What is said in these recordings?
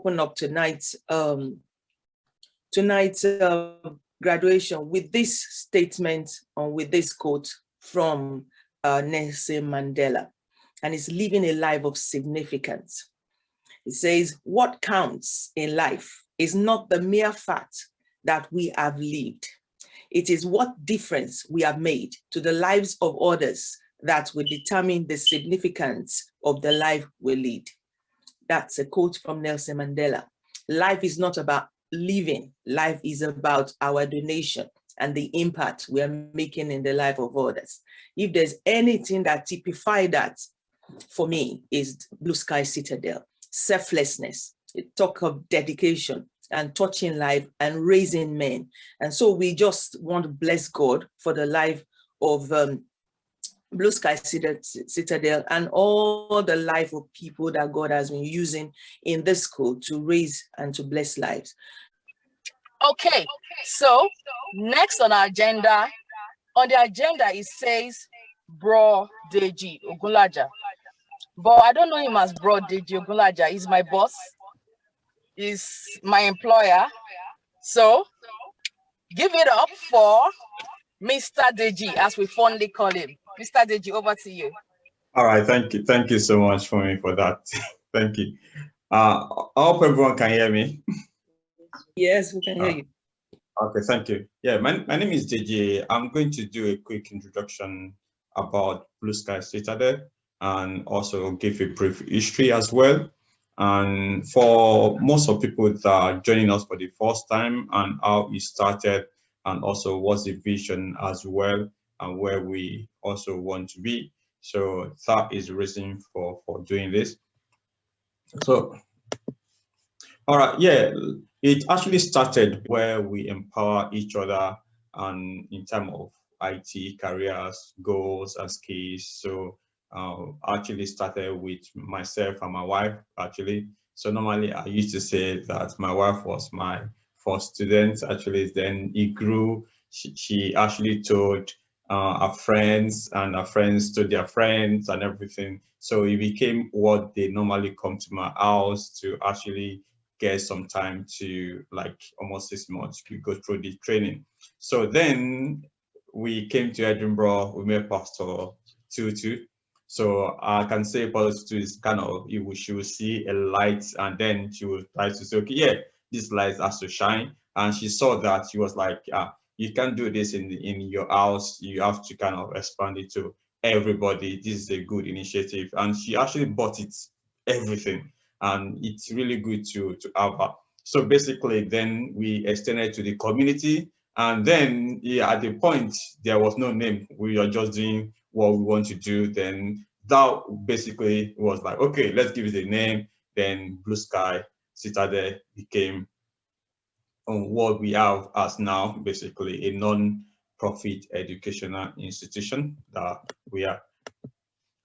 open up tonight's graduation with this statement or with this quote from Nelson Mandela, and it's living a life of significance. It says, what counts in life is not the mere fact that we have lived. It is what difference we have made to the lives of others that will determine the significance of the life we lead. That's a quote from Nelson Mandela. Life is not about living. Life is about our donation and the impact we are making in the life of others. If there's anything that typifies that for me is BlueSky Citadel, selflessness. It talk of dedication and touching life and raising men. And so we just want to bless God for the life of BlueSky Citadel and all the life of people that God has been using in this school to raise and to bless lives. Okay, so next on our agenda, it says Bro Deji Ogunlaja. But I don't know him as Bro Deji Ogunlaja. He's my boss. He's my employer. So give it up for Mr. Deji, as we fondly call him. Mr. Deji, over to you. All right, thank you. Thank you so much for that. Thank you. I hope everyone can hear me. Yes, we can hear you. Okay, thank you. Yeah, my name is Deji. I'm going to do a quick introduction about BlueSky Citadel and also give a brief history as well. And for most of people that are joining us for the first time, and how it started, and also what's the vision as well, and where we also want to be. So that is the reason for doing this. So, all right, yeah, it actually started where we empower each other and in terms of IT careers, goals, and skills. So actually started with myself and my wife, actually. So normally I used to say that my wife was my first student. Actually, then it grew. She actually told our friends, and our friends told their friends and everything. So it became what they normally come to my house to actually get some time to, like almost 6 months, to go through the training. So then we came to Edinburgh, we met Pastor TUTU. So I can say Pastor TUTU is kind of, she will see a light and then she will try to say, okay, yeah, this light has to shine. And she saw that, she was like, you can't do this in your house, you have to kind of expand it to everybody. This is a good initiative. And she actually bought it, everything. And it's really good to have her. So basically, then we extended to the community. And then at the point, there was no name. We are just doing what we want to do. Then that basically was like, okay, let's give it a name. Then BlueSky Citadel became what we have as now, basically a non-profit educational institution that we are.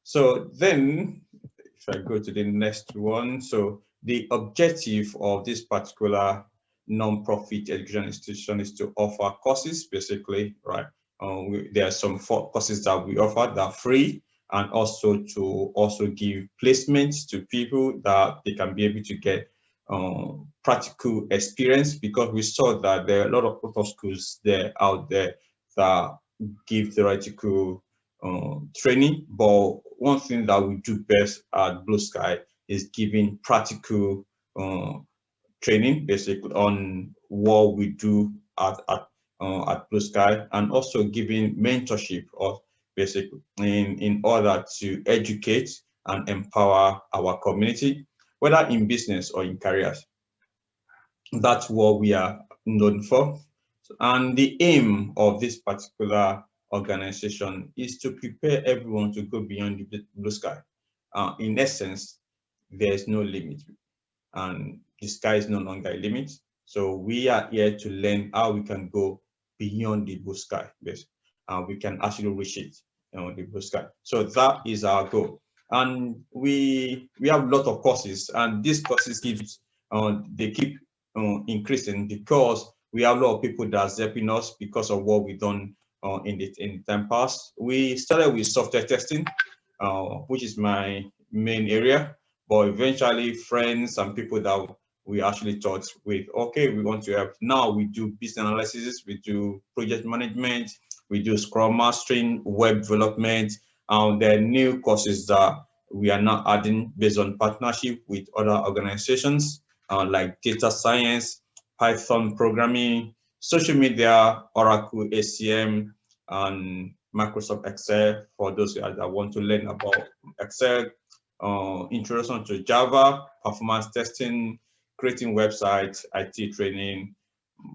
So then, if I go to the next one, so the objective of this particular non-profit education institution is to offer courses, basically, right? There are some 4 courses that we offer that are free, and also to give placements to people that they can be able to get practical experience, because we saw that there are a lot of schools out there that give theoretical training, but one thing that we do best at BlueSky is giving practical training, basically on what we do at BlueSky, and also giving mentorship of basically in order to educate and empower our community, whether in business or in careers. That's what we are known for. And the aim of this particular organization is to prepare everyone to go beyond the BlueSky. In essence, there's no limit, and the sky is no longer a limit. So we are here to learn how we can go beyond the BlueSky. We can actually reach it, the BlueSky. So that is our goal. And we have a lot of courses, and these courses they keep increasing, because we have a lot of people that's helping us because of what we've done in the time past. We started with software testing, which is my main area, but eventually friends and people that we actually thought with, okay, we want to have, now we do business analysis, we do project management, we do Scrum Mastering, web development, and there are new courses that we are now adding based on partnership with other organizations like data science, Python programming, social media, Oracle, ACM, and Microsoft Excel for those that want to learn about Excel, introduction to Java, performance testing, creating websites, IT training,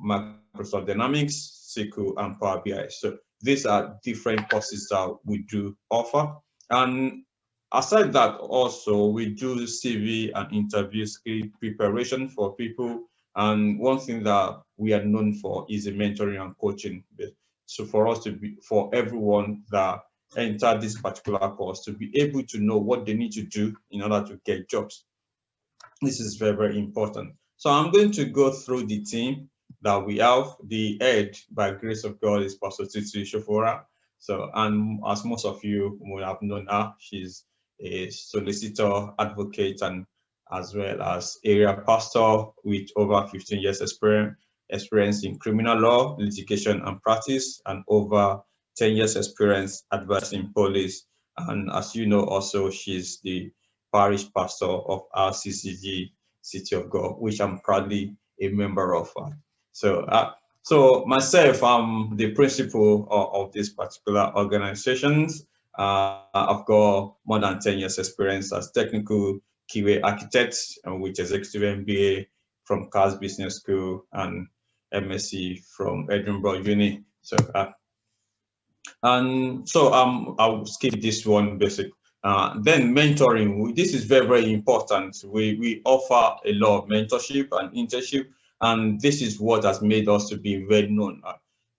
Microsoft Dynamics, SQL, and Power BI. So these are different courses that we do offer. And aside that, also, we do CV and interview skill preparation for people. And one thing that we are known for is the mentoring and coaching. So for us to be, for everyone that enter this particular course to be able to know what they need to do in order to get jobs. This is very, very important. So I'm going to go through the team that we have. The head, by grace of God, is Pastor TUTU SOFOWORA. So, and as most of you would have known her, she's a solicitor, advocate, and as well as area pastor with over 15 years experience in criminal law, litigation, and practice, and over 10 years experience advising police. And as you know, also, she's the parish pastor of RCCG City of God, which I'm proudly a member of. So myself, I'm the principal of this particular organizations. I've got more than 10 years experience as technical QA architect with executive MBA from CAS Business School and MSc from Edinburgh Uni. I'll skip this one basic. Then mentoring, this is very, very important. We offer a lot of mentorship and internship, and this is what has made us to be well known.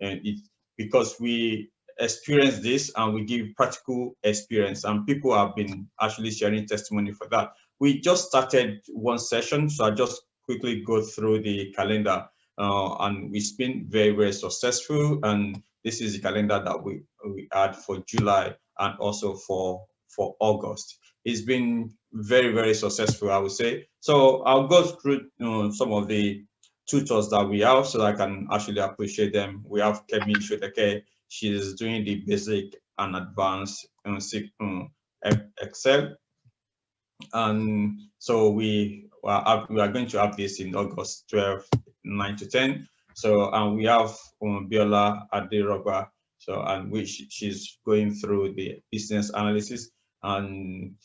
And it's because we experience this and we give practical experience, and people have been actually sharing testimony for that. We just started one session, so I just quickly go through the calendar, and it's been very, very successful. And this is the calendar that we had for July and also for August. It's been very, very successful, I would say. So I'll go through some of the tutors that we have so that I can actually appreciate them. We have Kemi Shoteke. She's doing the basic and advanced Excel. And so we are going to have this in August 12, 9 to 10. So, and we have ABIOLA ADEROGBA, so, and which she's going through the business analysis, and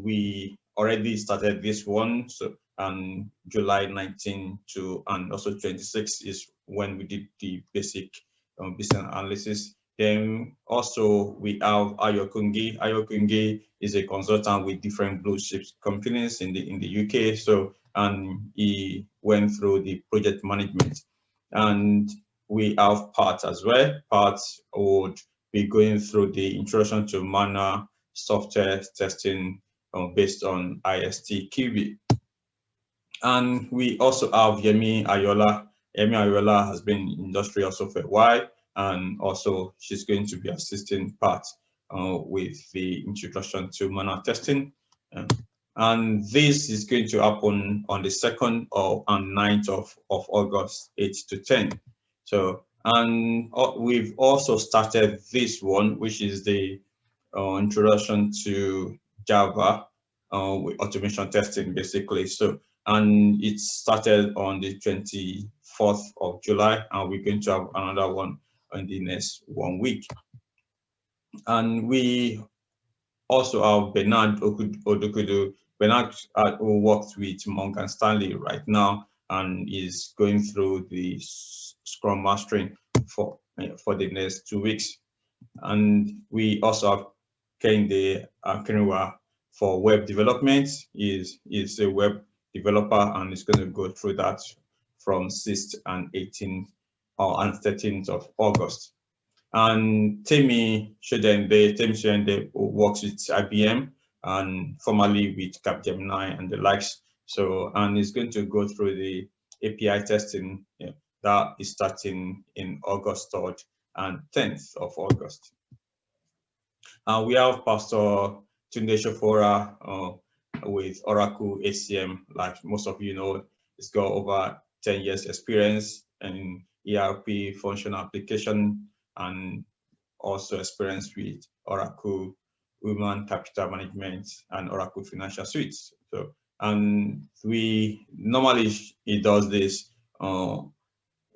we already started this one. So, and July 19 to, and also 26 is when we did the basic business analysis. Then also we have KONGI. KONGI is a consultant with different blue chip companies in the UK. So, and he went through the project management. And we have Pat as well. Pat would be going through the introduction to manual software testing based on IST QB. And we also have Yemi Ayola. Yemi Ayola has been in industry also for a while, and also she's going to be assisting Pat with the introduction to manual testing. And this is going to happen on the 2nd and 9th of August, 8 to 10. So, and we've also started this one, which is the introduction to Java with automation testing, basically. So, and it started on the 24th of July, and we're going to have another one in the next 1 week. And we also have Bernard Odukudu. Bernard who works with Morgan Stanley right now and is going through the Scrum Mastering for the next 2 weeks. And we also have Kehinde Akinrinwa for web development. Is a web developer and is going to go through that from 6th and 18th and 13th of August. And Temi Shedende works with IBM and formerly with Capgemini and the likes. So, and is going to go through the API testing that is starting in August 3rd and 10th of August. We have Pastor Tunde SOFOWORA with Oracle ACM, like most of you know. He's got over 10 years experience in ERP functional application and also experience with Oracle Human Capital Management and Oracle Financial Suites. So, and we normally he does this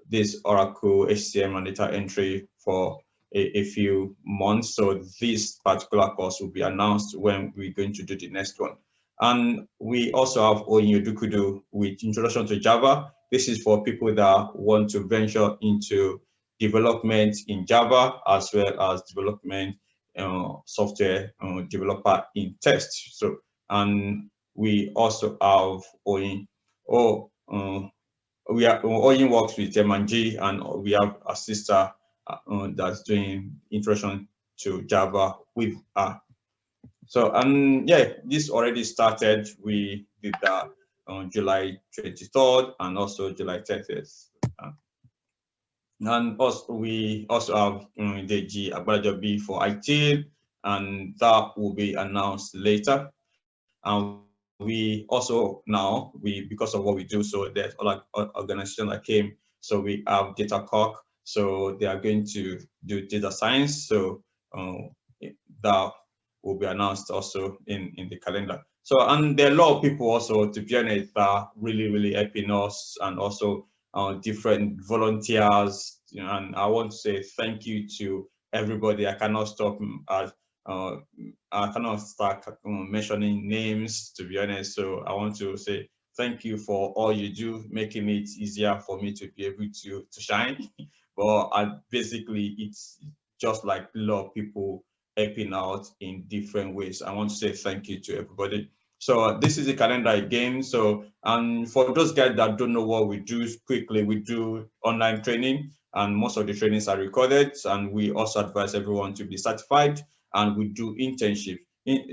this Oracle HCM and data entry for a few months. So this particular course will be announced when we're going to do the next one. And we also have Onyodukudu with Introduction to Java. This is for people that want to venture into development in Java as well as development software developer in test. So, and we also have Oyin. Oyin works with M&G, and we have a sister that's doing introduction to Java with her. So, and yeah, this already started. We did that on July 23rd and also July 30th. And also, we also have the ABIOLA for IT, and that will be announced later. And we also now, because of what we do, so there's other organization that came. So we have Data Cork, so they are going to do data science. So that will be announced also in the calendar. So, and there are a lot of people also, to be honest, that are really helping us, and also different volunteers. You know, and I want to say thank you to everybody. I cannot stop I cannot start mentioning names, to be honest. So I want to say thank you for all you do, making it easier for me to be able to shine. But basically, it's just like a lot of people helping out in different ways. I want to say thank you to everybody. So this is the calendar again. So, and for those guys that don't know what we do, quickly, we do online training, and most of the trainings are recorded, and we also advise everyone to be certified. And we do internship.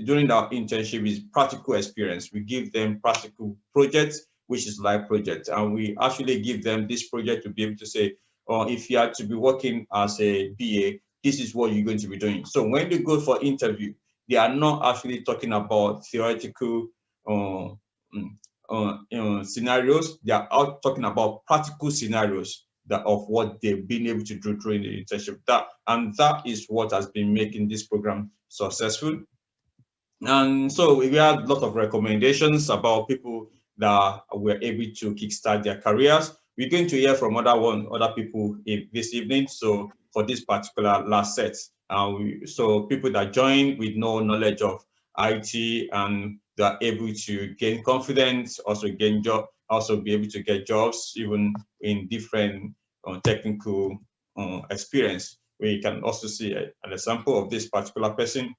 During our internship is practical experience. We give them practical projects, which is live projects. And we actually give them this project to be able to say, if you are to be working as a BA, this is what you're going to be doing. So when they go for interview, they are not actually talking about theoretical scenarios. They are out talking about practical scenarios of what they've been able to do during the internship. That is what has been making this program successful. And so we had a lot of recommendations about people that were able to kickstart their careers. We're going to hear from other people this evening. So for this particular last set, so people that join with no knowledge of IT, and they're able to gain confidence, also gain job, also be able to get jobs even in different technical experience. We can also see an example of this particular person.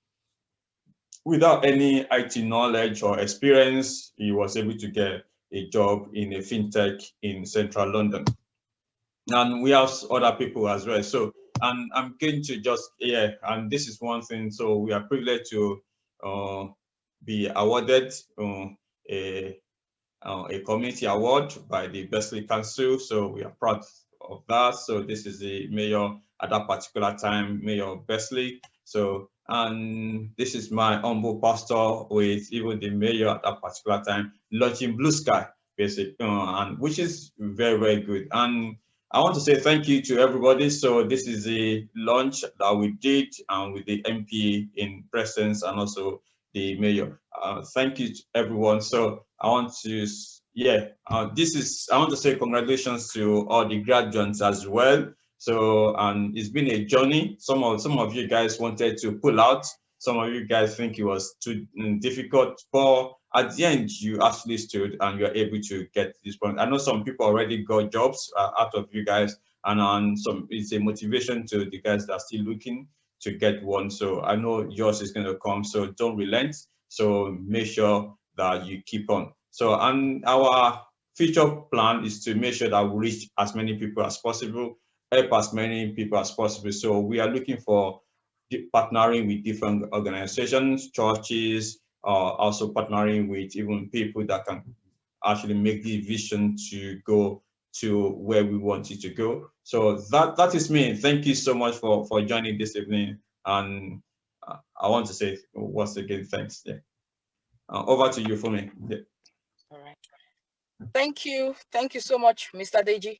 Without any IT knowledge or experience, he was able to get a job in a fintech in central London. And we have other people as well. So, and I'm going to just, and this is one thing. So we are privileged to be awarded a community award by the Berkeley Council. So we are proud of that. So this is the mayor at that particular time, Mayor Berkeley. So, and this is my humble pastor with even the mayor at that particular time launching BlueSky, basically, and which is very good. And I want to say thank you to everybody. So this is the launch that we did, with the MP in presence and also the mayor. Thank you to everyone. So I want to, I want to say congratulations to all the graduates as well. So, and it's been a journey. Some of you guys wanted to pull out. Some of you guys think it was too difficult, but at the end, you actually stood and you're able to get this point. I know some people already got jobs out of you guys, and it's a motivation to the guys that are still looking to get one. So I know yours is going to come, so don't relent. So make sure that you keep on. So, and our future plan is to make sure that we reach as many people as possible, help as many people as possible. So we are looking for partnering with different organizations, churches, also partnering with even people that can actually make the vision to go to where we want it to go. So that is me. Thank you so much for joining this evening. And I want to say once again, thanks. Yeah. Over to you, for me. Yeah. All right. Thank you. Thank you so much, Mr. Deji.